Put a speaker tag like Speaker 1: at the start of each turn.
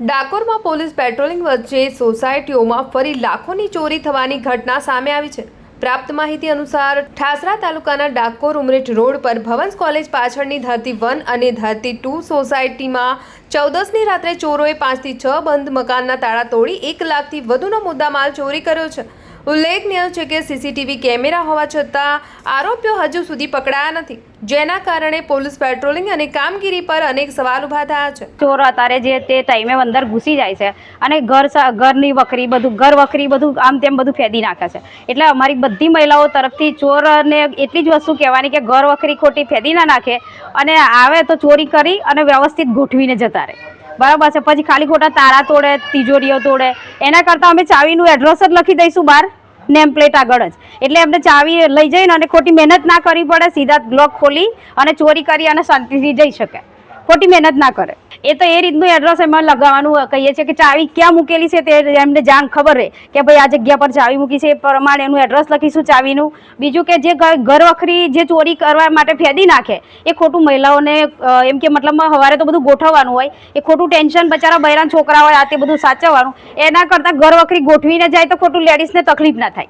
Speaker 1: ડાકોરમાં police patrolling વચ્ચે સોસાયટીઓમાં ફરી લાખોની ચોરી થવાની ઘટના સામે આવી છે। પ્રાપ્ત માહિતી અનુસાર ઠાસરા તાલુકાના ડાકોર ઉમરેઠ રોડ પર ભવન્સ કોલેજ પાછળની ધરતી 1 અને ધરતી 2 સોસાયટીમાં 14ની રાત્રે ચોરોએ 5 થી 6 બંધ મકાનના તાળા તોડી 1 લાખથી વધુનો મુદ્દામાલ ચોરી કર્યો છે। ઉલ્લેખનીય છે કે સીસીટીવી કેમેરા હોવા છતાં આરોપીઓ હજુ સુધી પકડાયા નથી, જેના કારણે પોલીસ પેટ્રોલિંગ અને કામગીરી પર અનેક સવાલ ઊભા થયા છે।
Speaker 2: ચોર અત્યારે જે તે ટાઈમે અંદર ઘૂસી જાય છે અને ઘરની વખરી બધું આમ તેમ બધું ફેદી નાખે છે। એટલે અમારી બધી મહિલાઓ તરફથી ચોરને એટલી જ વસ્તુ કહેવાની કે ઘર વખરી ખોટી ફેદી ના નાખે અને આવે તો ચોરી કરી અને વ્યવસ્થિત ગોઠવીને જતા રહે, બરાબર છે। પછી ખાલી ખોટા તાળા તોડે, તિજોરીઓ તોડે, એના કરતાં અમે ચાવીનું એડ્રેસ જ લખી દઈશું બહાર નેમ પ્લેટ આગળ જ, એટલે એમને ચાવી લઈ જઈને અને ખોટી મહેનત ના કરવી પડે, સીધા બ્લોક ખોલી અને ચોરી કરી અને શાંતિથી જઈ શકે, ખોટી મહેનત ના કરે। એ તો એ રીતનું એડ્રેસ એમાં લગાવવાનું કહીએ છીએ કે ચાવી ક્યાં મૂકેલી છે તે એમને જાણ ખબર રહે કે ભાઈ આ જગ્યા પર ચાવી મૂકી છે, એ પ્રમાણે એનું એડ્રેસ લખીશું ચાવીનું। બીજું કે જે ઘર વખરી જે ચોરી કરવા માટે ફેદી નાખે એ ખોટું મહિલાઓને એમ કે મતલબમાં સવારે તો બધું ગોઠવવાનું હોય, એ ખોટું ટેન્શન બચારા બૈરાન છોકરા હોય આ તે બધું સાચવવાનું, એના કરતાં ઘર વખરી ગોઠવીને જાય તો ખોટું લેડીઝને તકલીફ ના થાય।